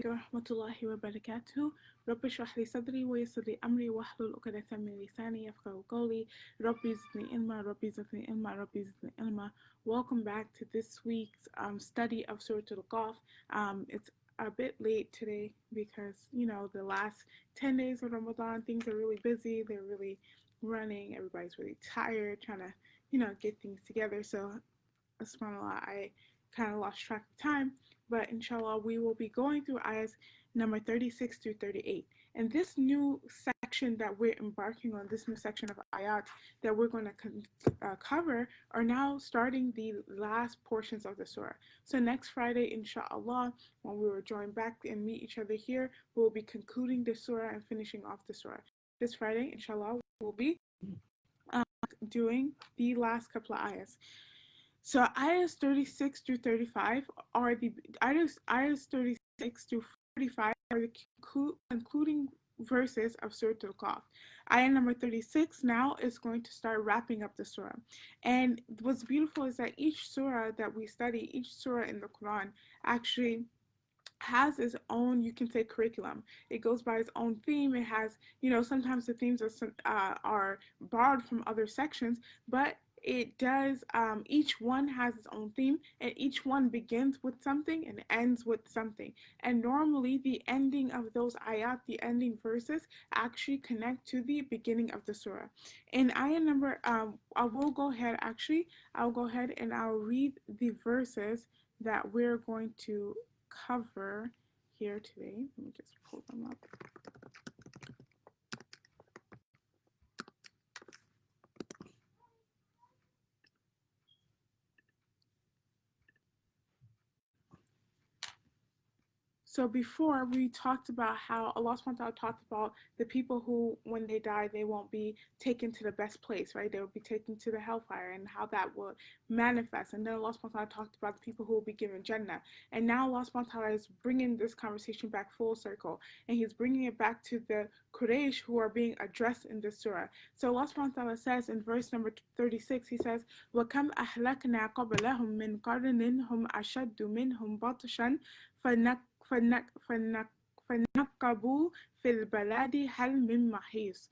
ورحمة الله وبركاته. رب اشرح لي صدري ويسر لي أمري واحلل عقدة من لساني يفقهوا قولي. ربي زدني علما ربي زدني علما ربي زدني علما. Welcome back to this week's study of Surah Qaf. It's a bit late today because, the last 10 days of Ramadan, things are really busy. They're really running. Everybody's really tired, trying to, get things together. So, subhanAllah, I kind of lost track of time, but inshallah we will be going through ayahs number 36 through 38. And this new section that we're embarking on, this new section of ayat that we're going to cover, are now starting the last portions of the surah. So next Friday, inshallah, when we will join back and meet each other here, we'll be concluding the surah and finishing off the surah. This Friday, inshallah, we'll be doing the last couple of ayahs. So ayahs 36 through 35 are the ayahs 36 through 45 are the concluding verses of Surah Qaf. Ayah number 36 now is going to start wrapping up the surah. And what's beautiful is that each surah that we study, each surah in the Quran, actually has its own, you can say, curriculum. It goes by its own theme. It has, sometimes the themes are borrowed from other sections, but it does, each one has its own theme, and each one begins with something and ends with something. And normally the ending of those ayat, the ending verses, actually connect to the beginning of the surah. In ayah number, I'll go ahead and I'll read the verses that we're going to cover here today. Let me just pull them up. So before, we talked about how Allah subhanahu wa ta'ala talked about the people who, when they die, they won't be taken to the best place, right? They will be taken to the hellfire, and how that will manifest. And then Allah subhanahu wa ta'ala talked about the people who will be given Jannah. And now Allah subhanahu wa ta'ala is bringing this conversation back full circle, and He's bringing it back to the Quraysh who are being addressed in this surah. So Allah subhanahu wa ta'ala says in verse number 36, He says, وَكَمْ أَهْلَكْنَا قَبْلَهُمْ مِنْ قَرْنٍ هُمْ أَشَدُّ مِنْهُمْ بَطْشًا فَنَكَّبُوا فِي الْبَلَادِ هَلْ مِن مَحِيصٍ.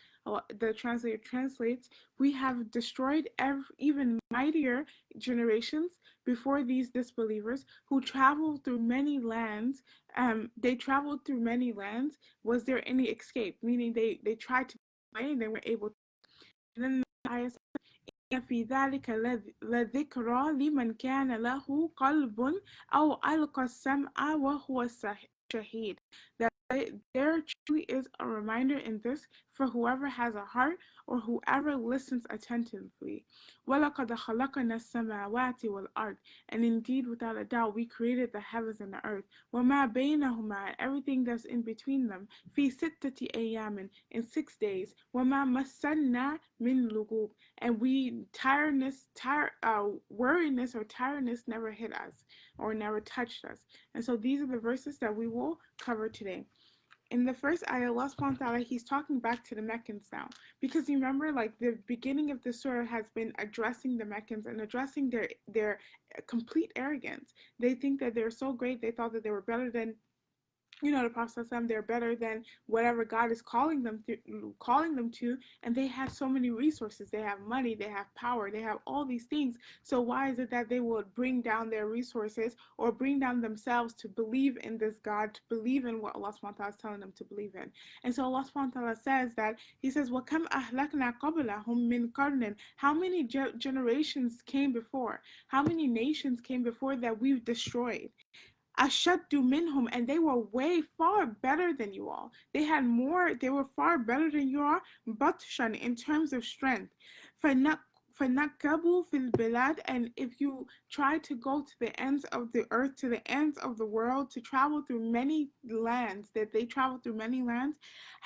The translator translates, we have destroyed even mightier generations before these disbelievers who traveled through many lands. They traveled through many lands. Was there any escape? Meaning they tried to fly and they were able to. And then the ayah says, في ذلك لذكرى لمن كان له قلب أو ألقى السمع وهو شهيد. That there truly is a reminder in this for whoever has a heart or whoever listens attentively. وَلَقَدْ خَلَقْنَا السَّمَاوَاتِ وَالْأَرْضِ. And indeed, without a doubt, we created the heavens and the earth. وَمَا بَيْنَهُمَا, and everything that's in between them. فِي سِتَّةِ أَيَّامٍ, in 6 days. وَمَا مَسَّنَّا مِن لُغُوبٍ. And worriness or tiredness never hit us or never touched us. And so these are the verses that we will cover today. In the first ayah, Allah subhanahu wa ta'ala, He's talking back to the Meccans now. Because you remember, like, the beginning of the surah has been addressing the Meccans and addressing their complete arrogance. They think that they're so great, they thought that they were better than the Prophet, they're better than whatever God is calling them to, and they have so many resources. They have money, they have power, they have all these things. So why is it that they would bring down their resources or bring down themselves to believe in this God, to believe in what Allah subhanahu wa ta'ala is telling them to believe in? And so Allah subhanahu wa ta'ala says that, He says, وَكَمْ أَهْلَكْنَا قَبْلَهُمْ مِنْ قَرْنٍ. How many generations came before? How many nations came before that we've destroyed? Ashaddu minhum, and they were way far better than you all. They were far better than you are, batshan, in terms of strength. فَنَكَّبُوا فِي الْبِلَادِ. And if you try to go to the ends of the earth, to the ends of the world, to travel through many lands, that they traveled through many lands,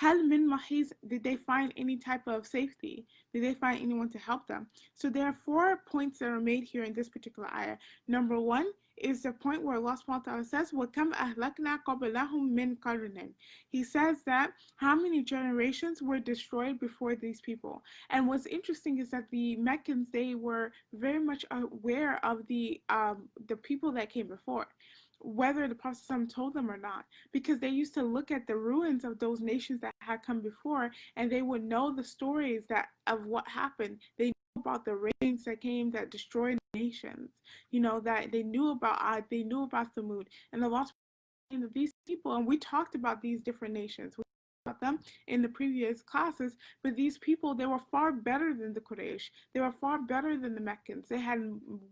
هَلْ مِن مَحِيصٍ, did they find any type of safety? Did they find anyone to help them? So there are 4 points that are made here in this particular ayah. Number 1 is the point where Allah subhanahu wa ta'ala says, وَكَمْ أَهْلَكْنَا قَبْلَهُمْ مِنْ قَرْنٍ. He says that how many generations were destroyed before these people. And what's interesting is that the Meccans, they were very much aware of the people that came before. whether the Prophet told them or not, because they used to look at the ruins of those nations that had come before, and they would know the stories that of what happened. They knew about the rains that came that destroyed nations. That they knew about Ad, they knew about Thamud, and the lost of these people, and we talked about these different nations. We talked about them in the previous classes, but these people, they were far better than the Quraysh. They were far better than the Meccans. They had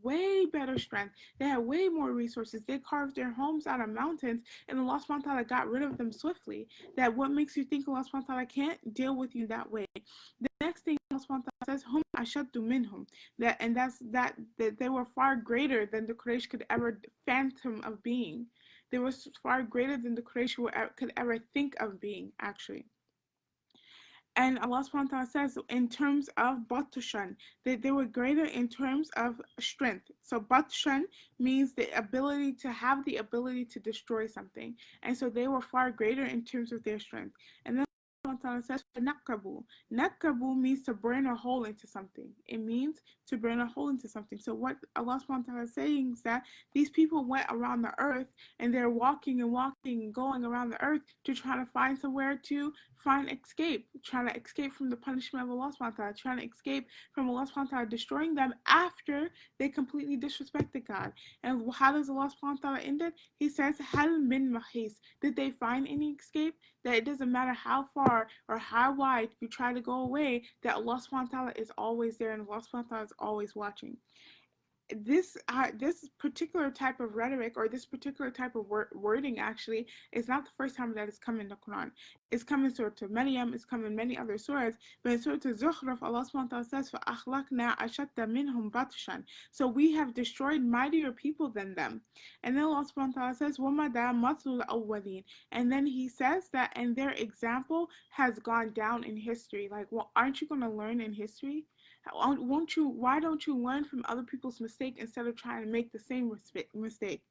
way better strength. They had way more resources. They carved their homes out of mountains, and Allah subhanahu wa ta'ala got rid of them swiftly. That what makes you think Allah subhanahu wa ta'ala can't deal with you that way? The next thing Allah subhanahu wa ta'ala says, Hum ashaddu minhum. That they were far greater than the Quraysh could ever phantom of being. They were far greater than the Quraysh could ever think of being, actually. And Allah subhanahu wa ta'ala says in terms of batushan, that they were greater in terms of strength. So batushan means the ability to have the ability to destroy something. And so they were far greater in terms of their strength. And then Allah subhanahu wa ta'ala says nakabu. Nakabu means to burn a hole into something. It means to burn a hole into something. So what Allah subhanahu wa ta'ala is saying is that these people went around the earth, and they're walking and walking and going around the earth to try to find somewhere to find escape, trying to escape from the punishment of Allah subhanahu wa ta'ala, trying to escape from Allah subhanahu wa ta'ala destroying them after they completely disrespected God. And how does Allah subhanahu wa ta'ala end it? He says, Hal min mahis. Did they find any escape? That it doesn't matter how far or how wide you try to go away, that Allah subhanahu wa ta'ala is always there, and Allah subhanahu wa ta'ala is always watching. This particular type of rhetoric, or this particular type of wording, actually is not the first time that it's come in the Quran. It's come in Surah Maryam, it's come in many other surahs, but in Surah Zukhruf, Allah subhanahu wa ta'ala says, فَأَخْلَقْنَا أَشَدَّ مِنْهُمْ بَطْشًا. So we have destroyed mightier people than them. And then Allah subhanahu wa ta'ala says, وَمَدَى مَثْلُ الْأَوَّلِينَ. And then he says that, and their example has gone down in history. Like, well, aren't you going to learn in history? Why don't you learn from other people's mistake instead of trying to make the same mistake?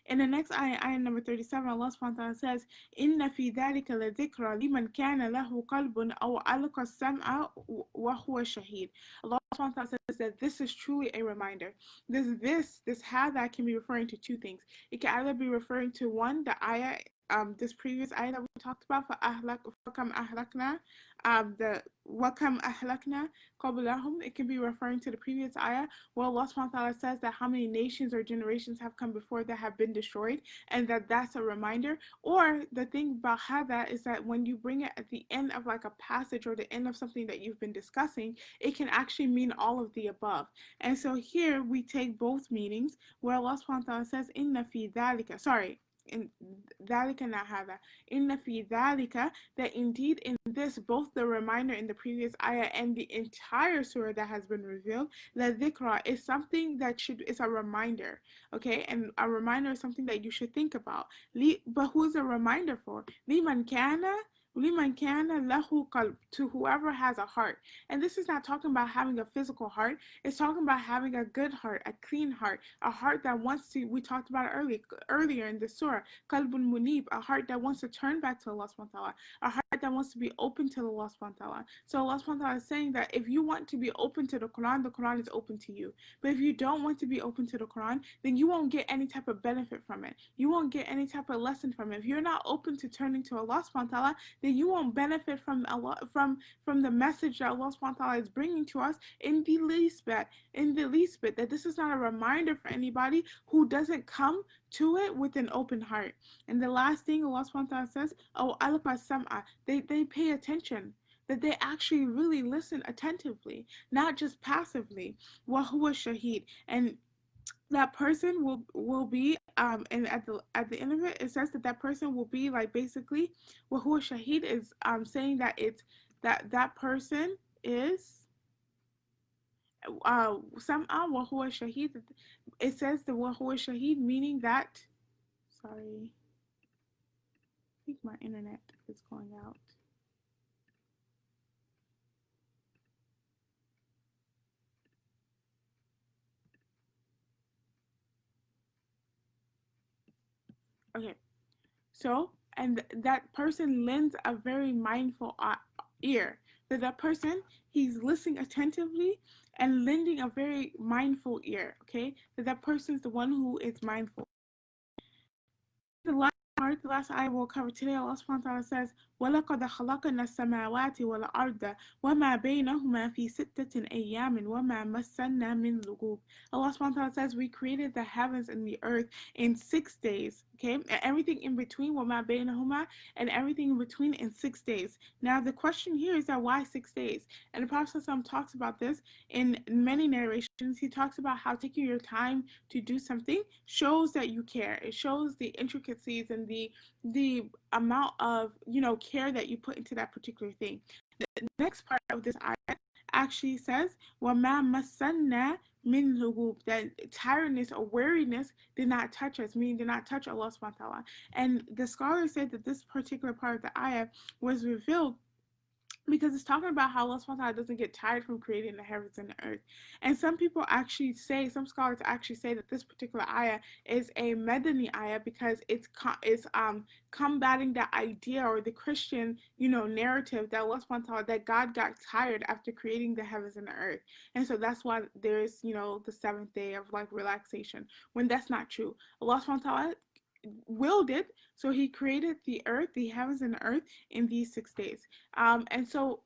In the next ayah number 37, Allah subhanahu wa ta'ala says, Inna fi dhalika la dhikra liman kana lahu qalbun aw alqa sam'a wa huwa shahid. Allah subhanahu wa ta'ala says that this is truly a reminder. This hadha can be referring to two things. It can either be referring to one, the ayah, this previous ayah that we talked about, فَكَمْ أَهْلَكْنَا, the وَكَمْ أَهْلَكْنَا قَبْلَهُمْ. It can be referring to the previous ayah where Allah subhanahu wa ta'ala says that how many nations or generations have come before that have been destroyed, and that's a reminder. Or the thing about hadha is that when you bring it at the end of like a passage or the end of something that you've been discussing, it can actually mean all of the above. And so here we take both meanings, where Allah subhanahu wa ta'ala says, Inna fi dhalika, in dhalika na hadha, inna fi dhalika, that indeed in this, both the reminder in the previous ayah and the entire surah that has been revealed, la dhikra is something that is a reminder, okay? And a reminder is something that you should think about. But who's a reminder for? Liman kana lahu qalb, to whoever has a heart. And this is not talking about having a physical heart. It's talking about having a good heart, a clean heart, a heart that wants to, we talked about it earlier in the surah, qalbun munib, a heart that wants to turn back to Allah subhanahu wa ta'ala, a heart that wants to be open to Allah subhanahu wa ta'ala. So Allah subhanahu wa ta'ala is saying that if you want to be open to the Quran is open to you. But if you don't want to be open to the Quran, then you won't get any type of benefit from it. You won't get any type of lesson from it. If you're not open to turning to Allah subhanahu wa ta'ala, then you won't benefit from Allah, from the message that Allah subhanahu wa ta'ala is bringing to us in the least bit, that this is not a reminder for anybody who doesn't come to it with an open heart. And the last thing Allah subhanahu wa ta'ala says, oh, alqa sam'a, they pay attention, that they actually really listen attentively, not just passively. Wa huwa shahid, and that person will be and at the end of it, it says that person will be like, basically what huwa shahid is saying that it's that person is sam'a wa huwa shahid. It says the wa huwa shahid, meaning that, sorry, I think my internet is going out. Okay, so, and that person lends a very mindful ear. That person, he's listening attentively and lending a very mindful ear, okay? That person's the one who is mindful. the last part, the last ayah we'll cover today, Allah subhanahu wa ta'ala says, وَلَقَدْ خَلَقْنَا السَّمَاوَاتِ وَالْأَرْضَ وَمَا بَيْنَهُمَا فِي سِتَّةِ أَيَّامٍ وَمَا مَسَّنَا مِنْ لُغُوبٍ. Allah subhanahu wa ta'ala says, we created the heavens and the earth in 6 days, okay? And everything in between, وَمَا بَيْنَهُمَا, and everything in between in 6 days. Now, the question here is that why 6 days? And the Prophet ﷺ talks about this in many narrations. He talks about how taking your time to do something shows that you care. It shows the intricacies and the amount of care that you put into that particular thing. The next part of this ayah actually says, وَمَا مَسَّنَّا min lugub, that tiredness or weariness did not touch us, meaning did not touch Allah subhanahu wa ta'ala. And the scholars said that this particular part of the ayah was revealed because it's talking about how Allah subhanahu wa ta'ala doesn't get tired from creating the heavens and the earth. And some people actually say, some scholars actually say that this particular ayah is a Medani ayah because it's combating that idea or the Christian, narrative that Allah subhanahu wa ta'ala, that God got tired after creating the heavens and the earth. And so that's why there's, the seventh day of like relaxation, when that's not true. Allah subhanahu wa ta'ala willed it, so he created the earth, the heavens and the earth in these 6 days. And so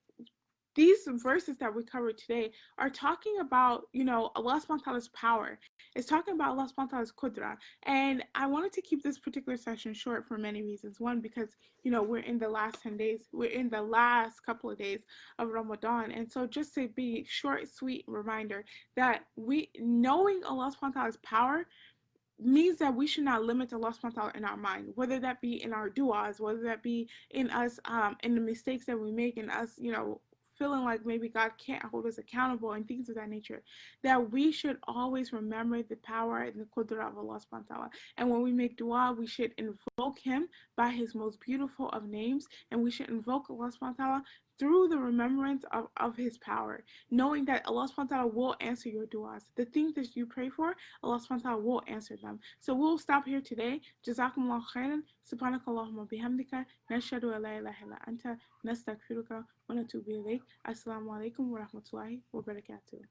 these verses that we covered today are talking about, Allah subhanahu wa ta'ala's power. It's talking about Allah subhanahu wa ta'ala's qudra. And I wanted to keep this particular session short for many reasons. One, because, we're in the last 10 days, we're in the last couple of days of Ramadan. And so just to be short, sweet reminder that knowing Allah subhanahu wa ta'ala's power means that we should not limit Allah subhanahu wa ta'ala in our mind, whether that be in our du'as, whether that be in us, in the mistakes that we make, in us, feeling like maybe God can't hold us accountable and things of that nature, that we should always remember the power and the qudra of Allah subhanahu wa ta'ala. And when we make dua, we should invoke him by his most beautiful of names, and we should invoke Allah subhanahu wa ta'ala through the remembrance of his power, knowing that Allah subhanahu wa ta'ala will answer your du'as. The things that you pray for, Allah subhanahu wa ta'ala will answer them. So we'll stop here today. Jazakumullah khairan. Subhanakallahumma bihamdika. Nashhadu an la ilaha illa anta. Nastaghfiruka wa natubu ilayk. Assalamu alaikum wa rahmatullahi wa barakatuh.